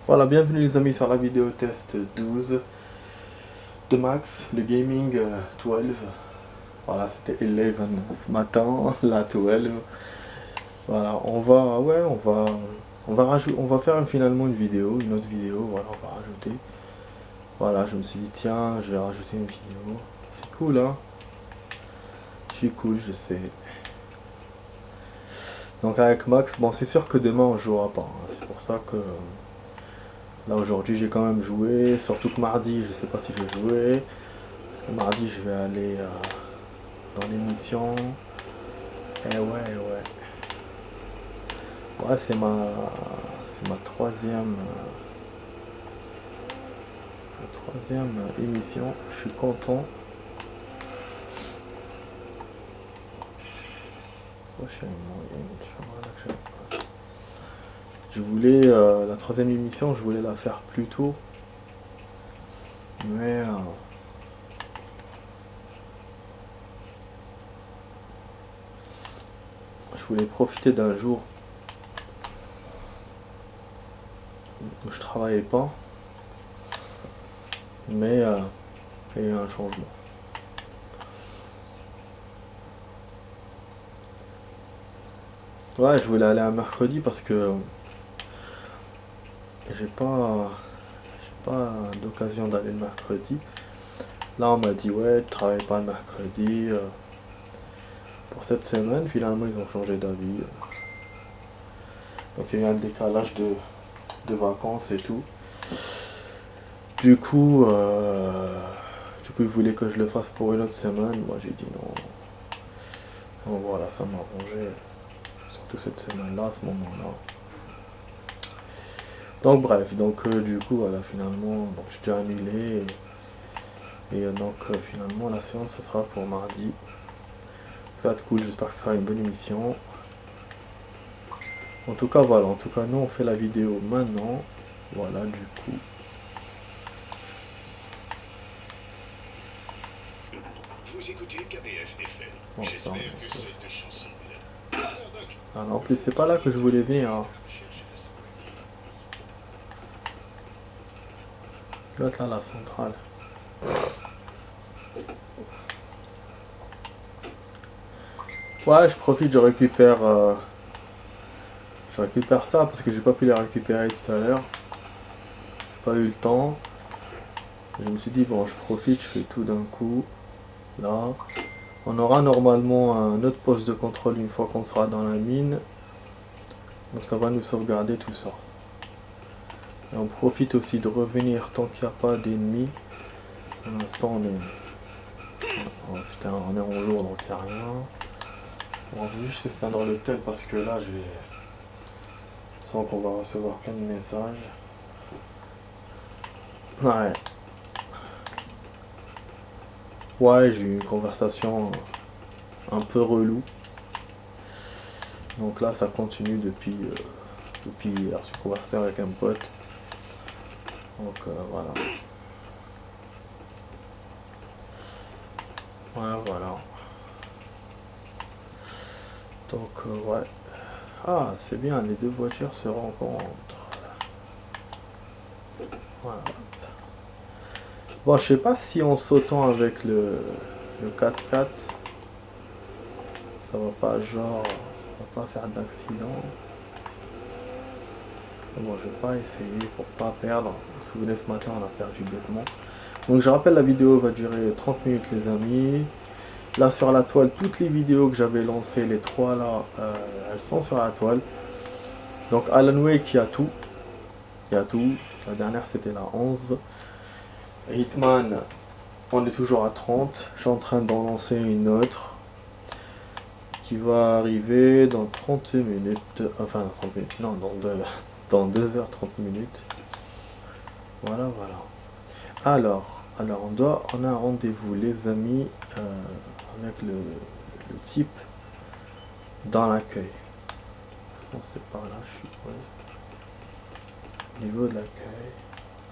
Voilà, bienvenue les amis sur la vidéo test 12 de Max, le gaming 12. Voilà, c'était 11 ce matin, la 12. Voilà, on va faire finalement une autre vidéo, voilà, on va rajouter. Voilà, je me suis dit tiens, je vais rajouter une vidéo. C'est cool hein. Je suis cool, je sais. Donc avec Max, bon c'est sûr que demain on jouera pas, hein. C'est pour ça que là aujourd'hui j'ai quand même joué, surtout que mardi je sais pas si je vais jouer. Parce que mardi je vais aller dans l'émission. Ouais. Ouais, c'est ma troisième émission. Je suis content. Prochainement, il y a une différence. Je voulais la troisième émission, je voulais la faire plus tôt, mais je voulais profiter d'un jour où je travaillais pas, mais il y a eu un changement. Ouais, je voulais aller un mercredi parce que j'ai pas d'occasion d'aller le mercredi. Là, on m'a dit ouais, tu travailles pas le mercredi. Pour cette semaine, finalement, ils ont changé d'avis. Donc il y a eu un décalage de vacances et tout. Du coup, ils voulaient que je le fasse pour une autre semaine. Moi, j'ai dit non. Donc voilà, ça m'a arrangé. Surtout cette semaine-là, à ce moment-là. Donc bref, du coup, voilà, finalement, donc je t'ai annulé. Finalement, la séance, ce sera pour mardi. Ça va être cool, j'espère que ce sera une bonne émission. En tout cas, voilà, nous, on fait la vidéo maintenant. Voilà, du coup. Vous écoutez KBF FM. Bon, J'espère que cette chanson... Ah non, en plus, c'est pas là que je voulais venir. Hein. L'autre là, la centrale. Ouais, je profite, je récupère ça parce que j'ai pas pu les récupérer tout à l'heure. J'ai pas eu le temps. Je me suis dit bon, je profite, je fais tout d'un coup. Là, on aura normalement un autre poste de contrôle une fois qu'on sera dans la mine. Donc ça va nous sauvegarder tout ça. Et on profite aussi de revenir tant qu'il n'y a pas d'ennemis. Pour l'instant on est... Oh, putain, on est en jour donc il n'y a rien. Bon, je vais juste éteindre le tel parce que là je vais... Je sens qu'on va recevoir plein de messages. Ouais. Ouais, j'ai eu une conversation un peu relou. Donc là ça continue depuis hier. Je suis conversé avec un pote. Donc voilà. Ouais, voilà. Donc ouais. Ah, c'est bien, les deux voitures se rencontrent. Voilà. Bon, je sais pas si en sautant avec le 4x4, ça va pas genre, on va pas faire d'accident. Bon, je vais pas essayer pour pas perdre. Vous vous souvenez, ce matin, on a perdu bêtement. Donc je rappelle, la vidéo va durer 30 minutes les amis. Là sur la toile, toutes les vidéos que j'avais lancées, les trois là, elles sont sur la toile. Donc Alan Wake, il y a tout. Il y a tout. La dernière c'était la 11. Hitman, on est toujours à 30. Je suis en train d'en lancer une autre qui va arriver dans 30 minutes. Enfin, 30 minutes, non, dans 2h30 minutes. Voilà. Alors on a un rendez-vous les amis avec le type dans l'accueil. Bon, c'est par là, je suis au niveau de l'accueil.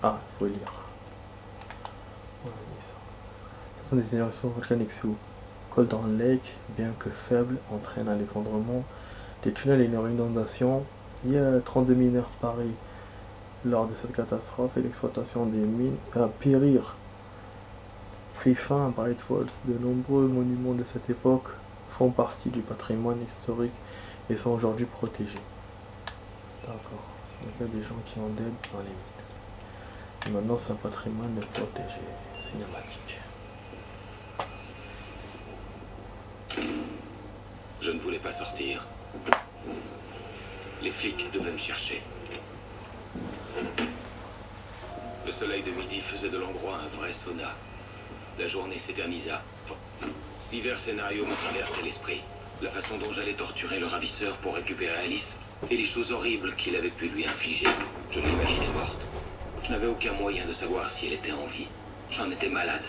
Ah, il faut lire. On a mis ça. Ce sont des éruptions volcaniques sous Cold Lake, bien que faible, entraîne un effondrement des tunnels et une inondation. Il y a 32 mineurs Paris Lors de cette catastrophe et l'exploitation des mines à périr prit fin à Bright Falls. De nombreux monuments de cette époque font partie du patrimoine historique et sont aujourd'hui protégés. D'accord. Donc il y a des gens qui ont d'aide dans les mines. Et maintenant c'est un patrimoine protégé, cinématique. Je ne voulais pas sortir. Les flics devaient me chercher. Le soleil de midi faisait de l'endroit un vrai sauna. La journée s'éternisa. Divers scénarios me traversaient l'esprit. La façon dont j'allais torturer le ravisseur pour récupérer Alice et les choses horribles qu'il avait pu lui infliger. Je l'imaginais morte. Je n'avais aucun moyen de savoir si elle était en vie. J'en étais malade.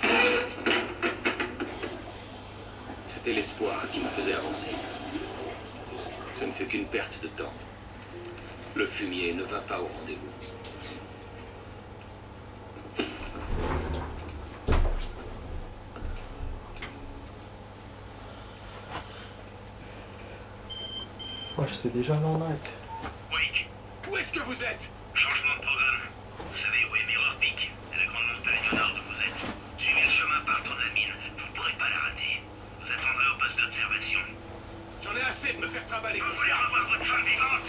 C'était l'espoir qui me faisait avancer. Ce ne fut qu'une perte de temps. Le fumier ne vint pas au rendez-vous. Moi je sais déjà l'en-night. Wake, où est-ce que vous êtes? Changement de programme. Vous savez où est Mirror Peak? C'est la grande montagne au nord d'où vous êtes. Suivez le chemin partant de la mine. Vous ne pourrez pas la rater. Vous attendrez au poste d'observation. J'en ai assez de me faire trimballer Vous comme voulez ça. revoir votre femme vivante?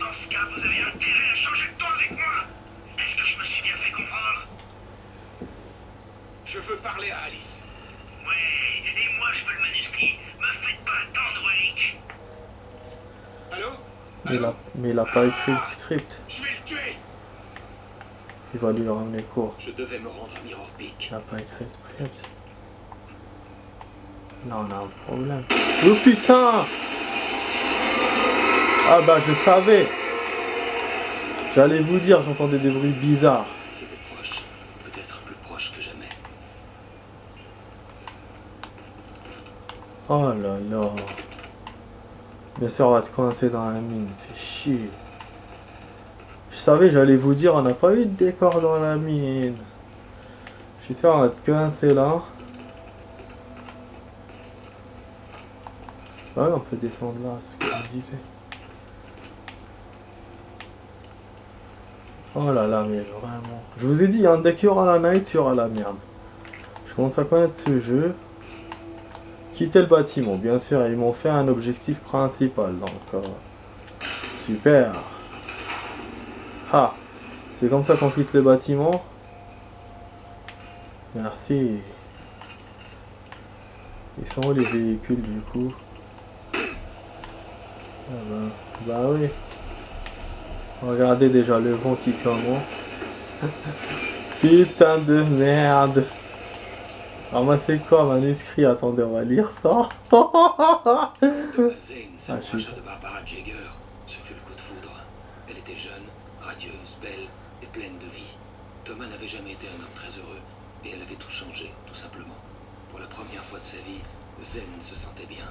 Dans ce cas, vous avez intérêt à changer de temps avec moi. Est-ce que je me suis bien fait comprendre? Je veux parler à Alice. Ouais, et moi je veux le manuscrit. Me faites pas attendre, Wake. Allô? Mais il a pas écrit le script. Je vais le tuer. Il va lui ramener court. Je devais me rendre à Mirror Peak. Il a pas écrit le script. Là on a un problème. Oh putain! Ah bah je savais. J'allais vous dire, j'entendais des bruits bizarres. C'était proche. Peut-être plus proche que jamais. Oh là là. Bien sûr on va te coincer dans la mine. Fais chier. Je savais, j'allais vous dire, on n'a pas eu de décor dans la mine. Je suis sûr on va te coincer là. Ouais, on peut descendre là, c'est ce que je disais. Oh là là, mais vraiment. Je vous ai dit, hein, dès qu'il y aura la night, il y aura la merde. Je commence à connaître ce jeu. Quitter le bâtiment, bien sûr, ils m'ont fait un objectif principal, donc... super. Ah, c'est comme ça qu'on quitte le bâtiment. Merci. Ils sont où les véhicules du coup? Ah bah oui. Regardez déjà le vent qui commence. Putain de merde. Alors moi c'est quoi manuscrit? Attendez, on va lire ça. Zane s'approcha de Barbara Jagger. Ce fut le coup de foudre. Elle était jeune, radieuse, belle et pleine de vie. Thomas n'avait jamais été un homme très heureux et elle avait tout changé, tout simplement. Pour la première fois de sa vie, Zane se sentait bien.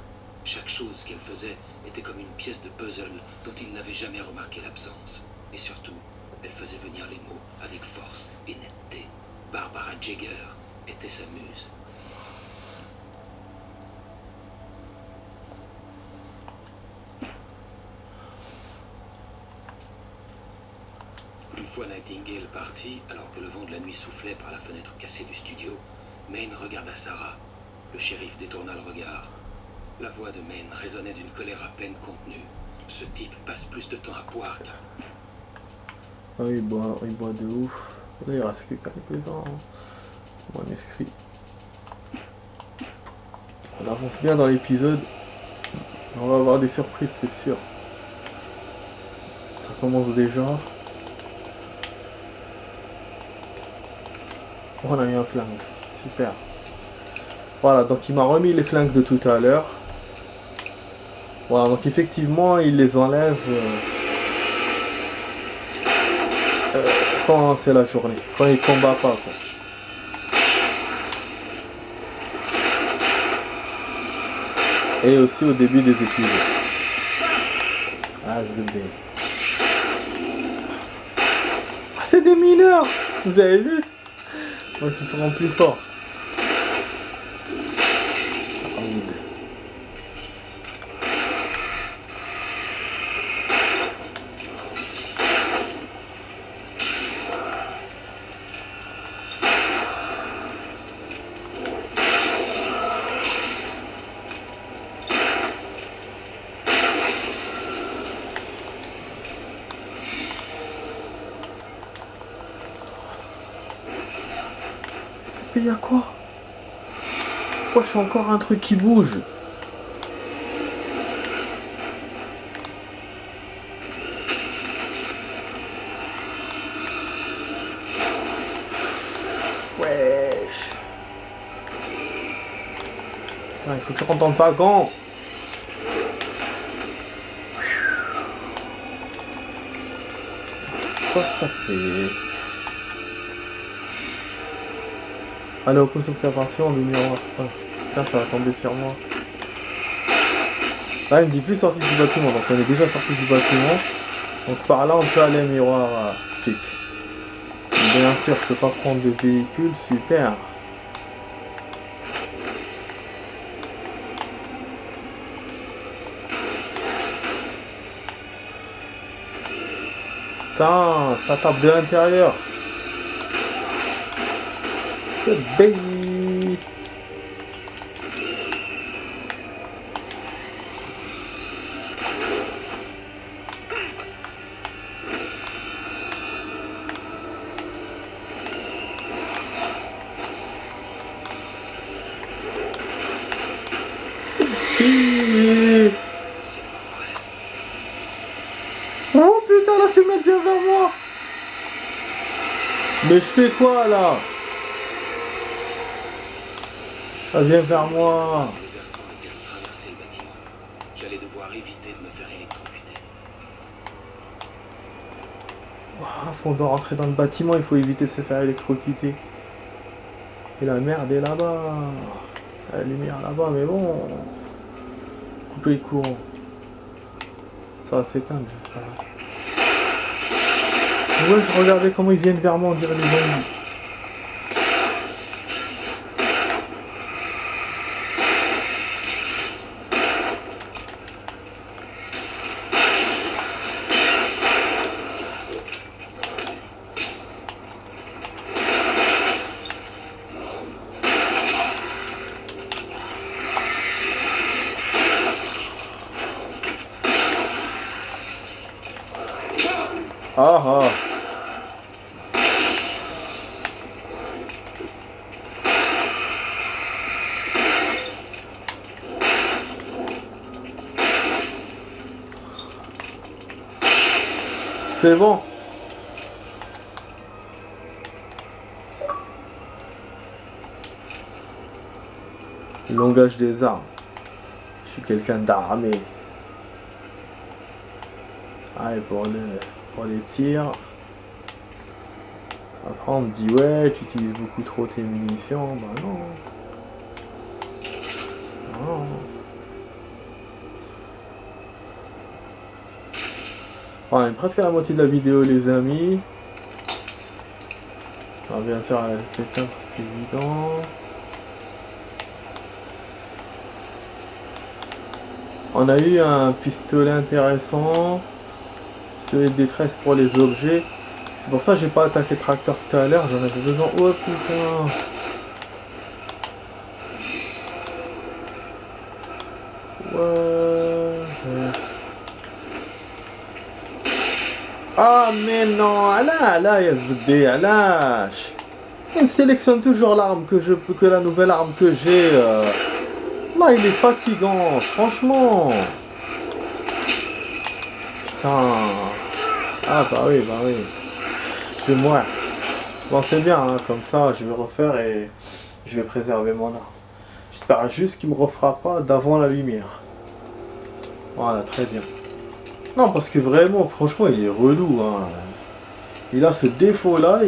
Chaque chose qu'elle faisait était comme une pièce de puzzle dont il n'avait jamais remarqué l'absence. Et surtout, elle faisait venir les mots avec force et netteté. Barbara Jagger était sa muse. Une fois Nightingale partie, alors que le vent de la nuit soufflait par la fenêtre cassée du studio, Maine regarda Sarah. Le shérif détourna le regard. La voix de Maine résonnait d'une colère à peine contenue. Ce type passe plus de temps à boire qu'à... Ah oui, il boit de ouf. Là, il reste que quelques-uns. Manuscrit. On avance bien dans l'épisode. On va avoir des surprises, c'est sûr. Ça commence déjà. Oh, on a eu un flingue. Super. Voilà, donc il m'a remis les flingues de tout à l'heure. Voilà, donc effectivement, il les enlève quand c'est la journée. Quand il combat pas, quoi. Et aussi au début des épisodes. Ah, c'est des mineurs. Vous avez vu? Donc ils seront plus forts. Mais y'a quoi? Wesh, encore un truc qui bouge. Wesh. Ah, il faut que je rentre dans le wagon. C'est quoi ça? C'est... Allez, au poste d'observation, le miroir. Oh, putain, ça va tomber sur moi. Là, il me dit plus sorti du bâtiment, donc on est déjà sorti du bâtiment. Donc par là, on peut aller au miroir pic. Bien sûr, je peux pas prendre de véhicule, super. Putain, ça tape de l'intérieur. C'est baby. Oh putain, la fumée vient vers moi. Mais je fais quoi là? Elle vient vers moi. Les versants étaient à traverser le bâtiment. J'allais devoir éviter de me faire électrocuter. On doit rentrer dans le bâtiment, il faut éviter de se faire électrocuter. Et la merde est là-bas. La lumière là-bas, mais bon. Couper le courant. Ça va s'éteindre. Ouais, je regardais comment ils viennent vers moi, on dirait des zombies. Ah ah. C'est bon. Langage des armes. Je suis quelqu'un d'armé. Ah, et pour les tirs. Après on me dit ouais, tu utilises beaucoup trop tes munitions. Bah non. Non. On est presque à la moitié de la vidéo les amis. Alors bien sûr elle s'éteint, c'est évident. On a eu un pistolet intéressant. Pistolet de détresse pour les objets. C'est pour ça que j'ai pas attaqué le tracteur tout à l'heure, j'en avais besoin. Oh putain. Ouais. Ah mais non, là, Yazbé, lâche. Il me sélectionne toujours l'arme que la nouvelle arme que j'ai. Là, il est fatigant, franchement. Putain. Ah bah oui. Je vais mourir. Bon, c'est bien, hein, comme ça, je vais refaire et je vais préserver mon arme. J'espère juste qu'il me refera pas d'avant la lumière. Voilà, très bien. Non, parce que vraiment, franchement, il est relou. Hein. Il a ce défaut-là,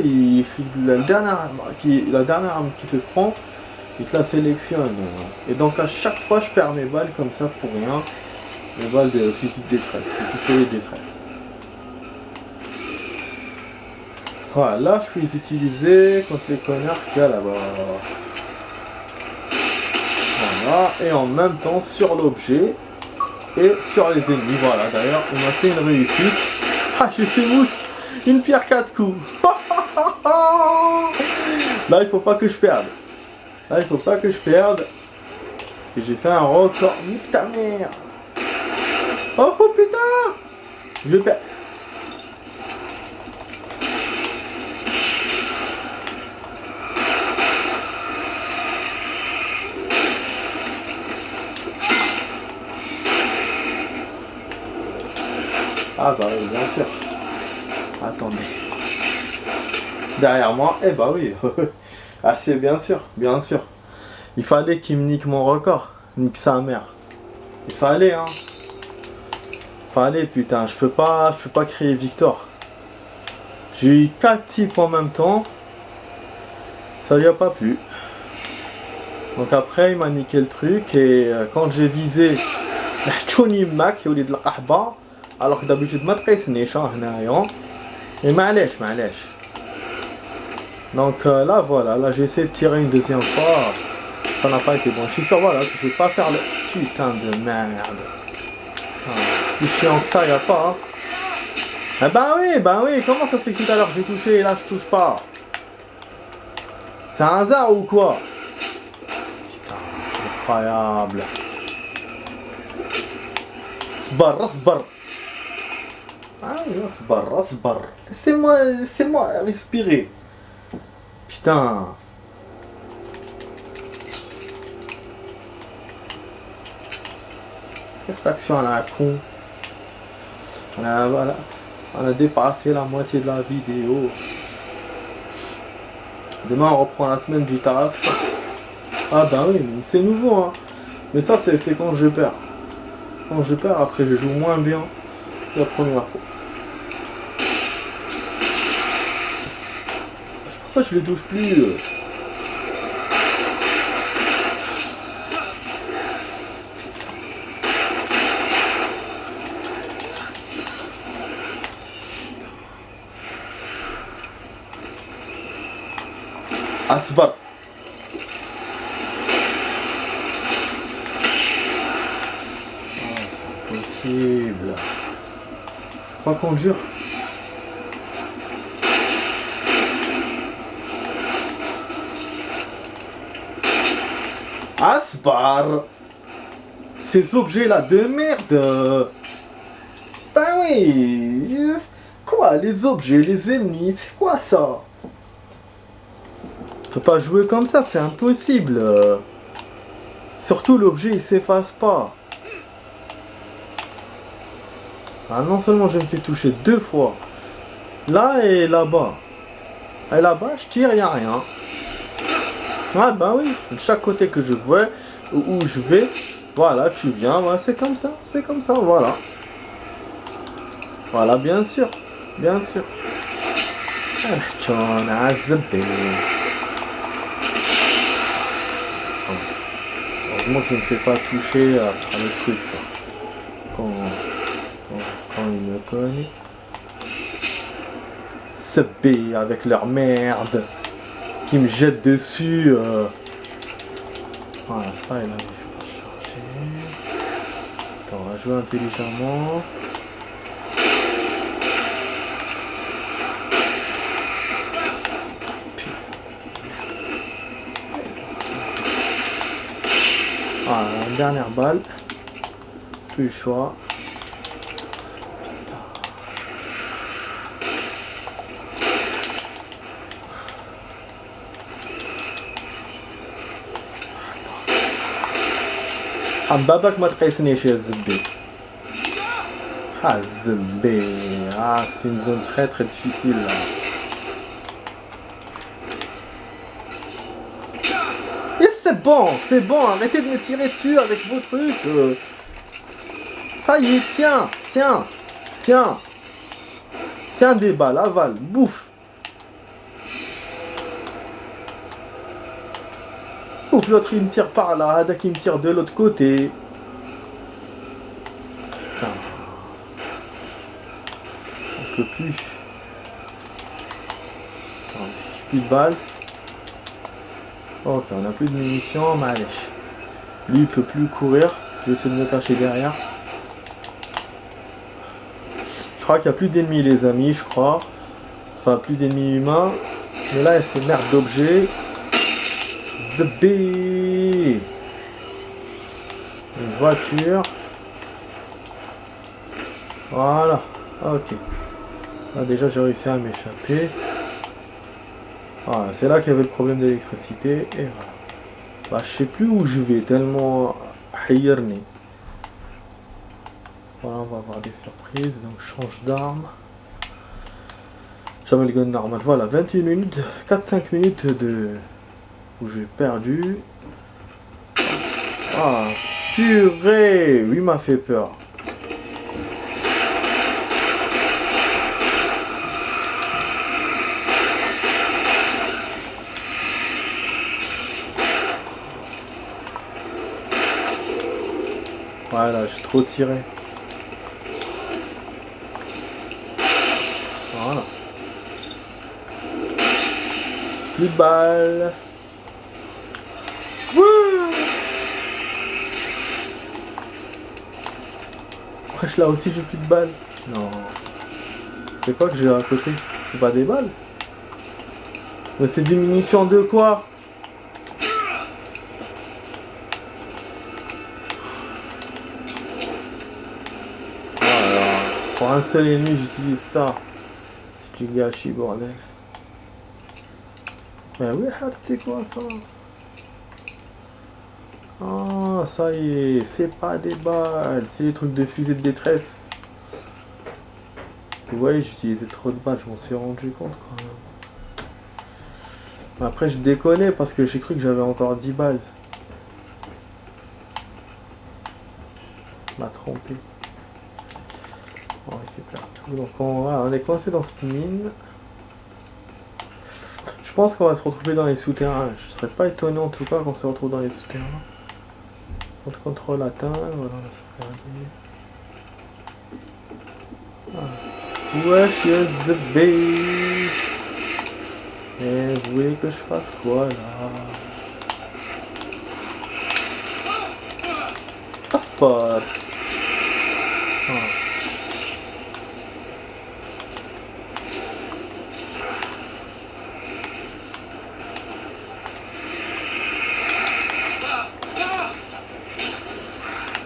la dernière arme qu'il te prend, il te la sélectionne. Et donc, à chaque fois, je perds mes balles comme ça pour rien. Les balles de fusil de détresse, les pistolets de détresse. Voilà, là, je peux les utiliser contre les connards qu'il y a là-bas. Voilà, et en même temps, sur l'objet. Et sur les ennemis, voilà, d'ailleurs, on a fait une réussite. Ah, j'ai fait mouche, une pierre 4 coups. Là, il faut pas que je perde. Parce que j'ai fait un record. Nique ta mère. Oh putain. Je perds. Ah bah oui, bien sûr. Attendez. Derrière moi, eh bah oui. Ah c'est bien sûr, bien sûr. Il fallait qu'il me nique mon record. Nique sa mère. Il fallait, hein. Fallait, putain. Je peux pas créer victoire. J'ai eu 4 types en même temps. Ça lui a pas plu. Donc après, il m'a niqué le truc. Et quand j'ai visé... Tchoni Mac, il y a eu de la alors que d'habitude, ma tqaisnish, hein, et معليش. Donc là, voilà. Là, j'ai essayé de tirer une deuxième fois. Ça n'a pas été bon. Je suis sûr, voilà, que je vais pas faire le... Putain de merde. Plus chiant que ça, y a pas, hein. Ah bah oui, comment ça se fait que tout à l'heure j'ai touché et là je touche pas? C'est un hasard ou quoi? Putain, c'est incroyable. Sbar. Ah oui, sbar. Laissez-moi respirer. Putain. Qu'est-ce que cette action à la con? Voilà. On a dépassé la moitié de la vidéo. Demain on reprend la semaine du taf. Ah bah oui, c'est nouveau, hein. Mais ça c'est quand je perds. Quand je perds, après je joue moins bien que la première fois. Pourquoi je les touche plus? Asbar. C'est impossible. Je crois qu'on dure. Asbar. Ces objets là de merde. Ben oui. Quoi, les objets, les ennemis, c'est quoi ça? On peut pas jouer comme ça, c'est impossible. Surtout l'objet il s'efface pas. Ah, non seulement je me fais toucher 2 fois, là et là-bas. Et là-bas je tire, y a rien. Ah bah oui, de chaque côté que je vois, où je vais, voilà, tu viens, voilà, c'est comme ça, voilà. Voilà, bien sûr. John Azabé. Heureusement que je ne me fais pas toucher à le truc quand il me connaît. Ce B avec leur merde qui me jette dessus. Voilà, ça il a chargé. Attends, on va jouer intelligemment. Voilà, dernière balle. Plus le choix. Putain. حبابك ما تقيسنيش يا الزبي. الزبي. C'est une zone très difficile là. C'est bon, arrêtez de me tirer dessus avec vos trucs. Ça y est, tiens des balles, avale, bouffe. Bouffe, l'autre il me tire par là, Ada qui me tire de l'autre côté. Putain. On peut plus. J'ai plus de balles. Ok, on a plus de munitions, malèche. Lui, il peut plus courir. Je vais essayer de me cacher derrière. Je crois qu'il n'y a plus d'ennemis, les amis, je crois. Enfin, plus d'ennemis humains. Mais là, il y a ces merdes d'objets. Zbé. Une voiture. Voilà. Ok. Là, déjà, j'ai réussi à m'échapper. Voilà, c'est là qu'il y avait le problème d'électricité et voilà. Bah je sais plus où je vais tellement hayerni. Voilà, on va avoir des surprises. Donc, je change d'arme. Jamais le gun normal. Voilà, 21 minutes, 4-5 minutes de où j'ai perdu. Ah, purée! Oui, il m'a fait peur. Voilà, j'ai trop tiré. Voilà. Plus de balles. Wouh! Wesh, là aussi j'ai plus de balles. Non. C'est quoi que j'ai à côté? C'est pas des balles? Mais c'est des munitions de quoi? Voilà. Pour un seul ennemi j'utilise ça. C'est du gâchis bordel. Mais oui, c'est quoi ça? Ah, ça y est, c'est pas des balles, c'est des trucs de fusée de détresse. Vous voyez, j'utilisais trop de balles, je m'en suis rendu compte quand même. Après, je déconnais parce que j'ai cru que j'avais encore 10 balles. M'a trompé. On récupère tout. Donc, on est coincé dans cette mine. Je pense qu'on va se retrouver dans les souterrains. Je serais pas étonné en tout cas qu'on se retrouve dans les souterrains. Contre contrôle atteint. Voilà, on a sauvegardé. Wesh, yes, the bait. Et vous voulez que je fasse quoi là? Passeport.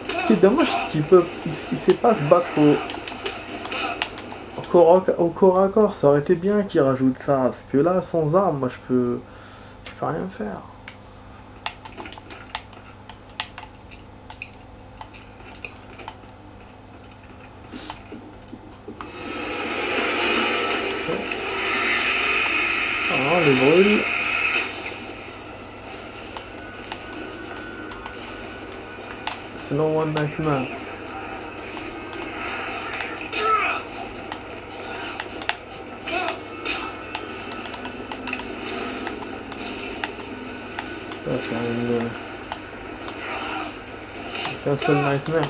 Ce qui est dommage, c'est qu'il sait pas se battre au corps à corps. Ça aurait été bien qu'il rajoute ça, parce que là, sans arme, moi je peux rien faire. Ah, on les brûle. Sinon, one nightmare. Ça, c'est un seul nightmare.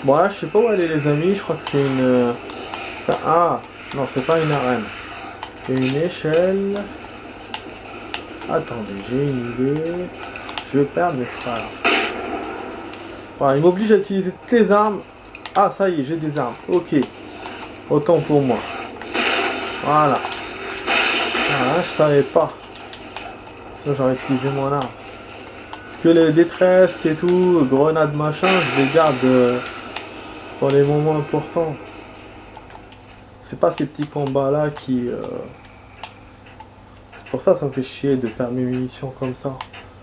Bon, là, je sais pas où aller, les amis. Je crois que c'est une. Ça, ah, non, c'est pas une arène. C'est une échelle. Attendez, j'ai une idée. Je vais perdre, mais c'est pas grave. Voilà, il m'oblige à utiliser toutes les armes. Ah, ça y est, j'ai des armes. Ok. Autant pour moi. Voilà. Voilà, je savais pas. Sinon, j'aurais utilisé mon arme. Parce que les détresses et tout, grenades machin, je les garde pour les moments importants. C'est pas ces petits combats là qui... C'est pour ça ça me fait chier de perdre mes munitions comme ça.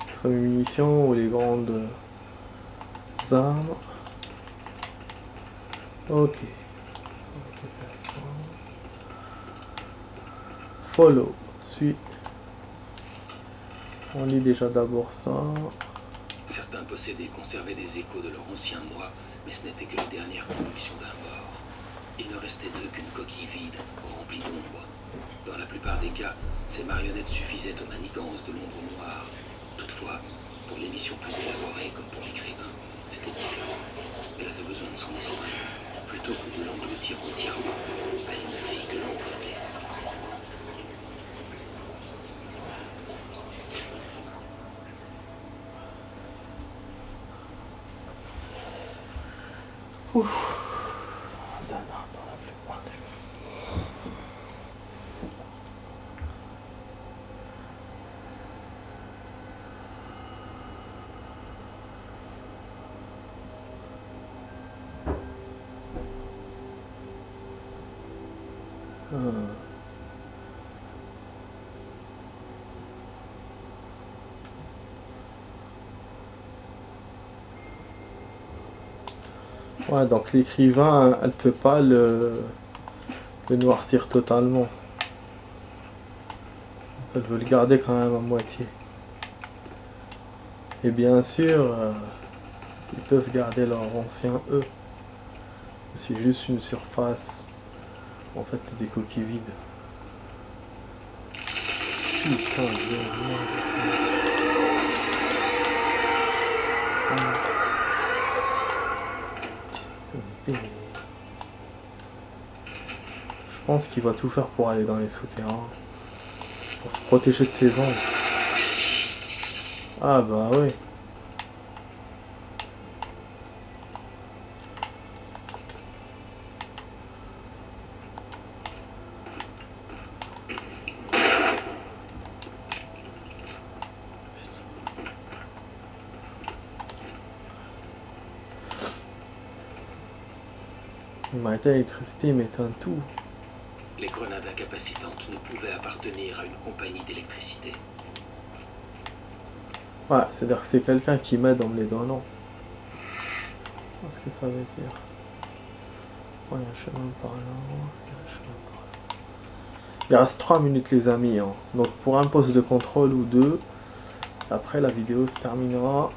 Que ce soit mes munitions ou les grandes armes. Ok. Follow. Suis. On lit déjà d'abord ça. Certains possédaient et conservaient des échos de leur ancien moi, mais ce n'était que les dernières convulsions d'un mort. Il ne restait d'eux qu'une coquille vide, remplie d'ombre. Dans la plupart des cas, ces marionnettes suffisaient aux manigances de l'ombre noire. Toutefois, pour les missions plus élaborées, comme pour l'écrivain, c'était différent. Elle avait besoin de son esprit. Plutôt que de l'engloutir entièrement, elle ne fit que l'envoûter. Ouf. Ouais, donc l'écrivain, elle peut pas le noircir totalement. Elle veut le garder quand même à moitié. Et bien sûr, ils peuvent garder leur ancien E. C'est juste une surface. En fait, c'est des coquilles vides. Putain de merde. Je pense qu'il va tout faire pour aller dans les souterrains. Pour se protéger de ses ombres. Ah bah oui. Il m'a été l'électricité, m'éteint tout. Les grenades incapacitantes ne pouvaient appartenir à une compagnie d'électricité. Ouais, c'est-à-dire que c'est quelqu'un qui m'aide en me les donnant. Qu'est-ce que ça veut dire? Ouais, il y a un chemin par là. Il y a un chemin par là. Il reste 3 minutes les amis. Hein. Donc pour un poste de contrôle ou deux. Après la vidéo se terminera.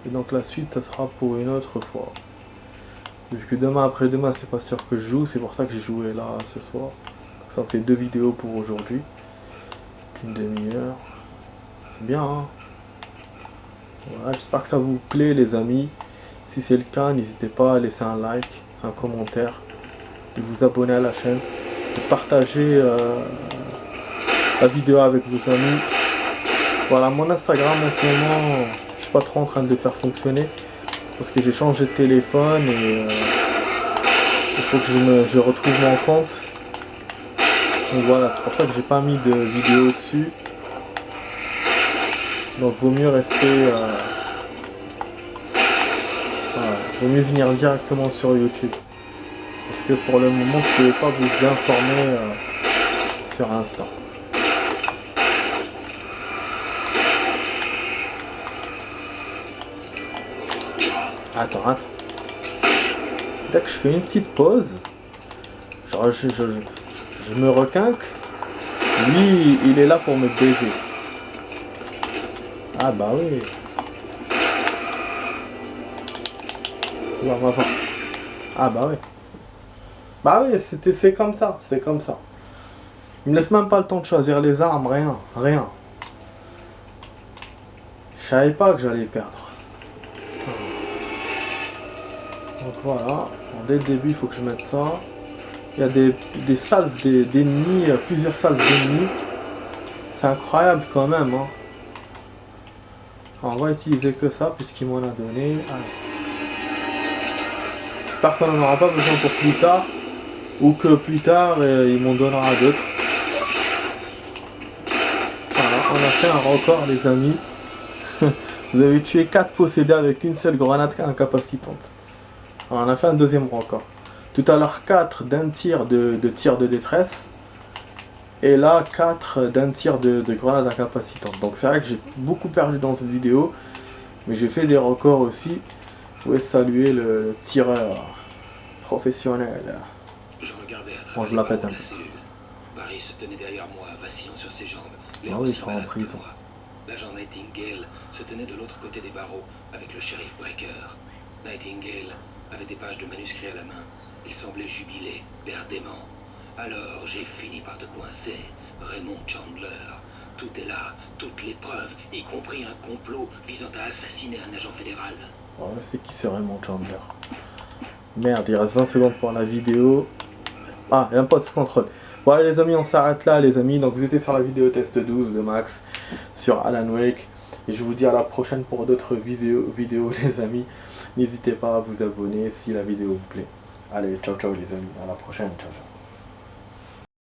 Et donc la suite ça sera pour une autre fois. Vu que demain après-demain c'est pas sûr que je joue. C'est pour ça que j'ai joué là ce soir. Donc ça fait 2 vidéos pour aujourd'hui. D'une demi-heure. C'est bien hein. Voilà, j'espère que ça vous plaît les amis. Si c'est le cas, n'hésitez pas à laisser un like, un commentaire, de vous abonner à la chaîne, de partager la vidéo avec vos amis. Voilà, mon Instagram en ce moment, je suis pas trop en train de le faire fonctionner parce que j'ai changé de téléphone et il faut que je retrouve mon compte. Donc voilà, c'est pour ça que j'ai pas mis de vidéo dessus. Donc vaut mieux rester... vaut mieux venir directement sur YouTube. Parce que pour le moment, je ne pouvais pas vous informer sur Insta. Attends. Dès que je fais une petite pause, genre je me requinque, lui il est là pour me baiser. Ah bah oui. Ah bah oui. Bah oui, c'est comme ça, c'est comme ça. Il me laisse même pas le temps de choisir les armes, rien. Je savais pas que j'allais perdre. Putain. Donc voilà, bon, dès le début il faut que je mette ça. Il y a des salves d'ennemis, plusieurs salves d'ennemis. C'est incroyable quand même. Hein. Alors, on va utiliser que ça puisqu'il m'en a donné. J'espère qu'on n'en aura pas besoin pour plus tard. Ou que plus tard il m'en donnera d'autres. Voilà, on a fait un record les amis. Vous avez tué 4 possédés avec une seule grenade incapacitante. Alors, on a fait un deuxième record. Tout à l'heure 4 d'un tir de détresse. Et là 4 d'un tir de grenade incapacitante. Donc c'est vrai que j'ai beaucoup perdu dans cette vidéo. Mais j'ai fait des records aussi. Vous pouvez saluer le tireur professionnel. Je regardais à Bon, travers je la les pète barreaux un de la peu. cellule. Barry se tenait derrière moi, vacillant sur ses jambes. Les Ah hanches oui, il si sera en malades que prison. moi. L'agent Nightingale se tenait de l'autre côté des barreaux avec le shérif Breaker. Nightingale avait des pages de manuscrits à la main. Il semblait jubilé, l'air dément. Alors j'ai fini par te coincer, Raymond Chandler. Tout est là, toutes les preuves, y compris un complot visant à assassiner un agent fédéral. Ouais, c'est qui serait mon Chandler? Merde, il reste 20 secondes pour la vidéo. Ah, il n'y a pas de contrôle. Voilà les amis, on s'arrête là les amis. Donc vous étiez sur la vidéo test 12 de Max sur Alan Wake. Et je vous dis à la prochaine pour d'autres vidéos les amis. N'hésitez pas à vous abonner si la vidéo vous plaît. Allez, ciao ciao les amis, à la prochaine, ciao ciao.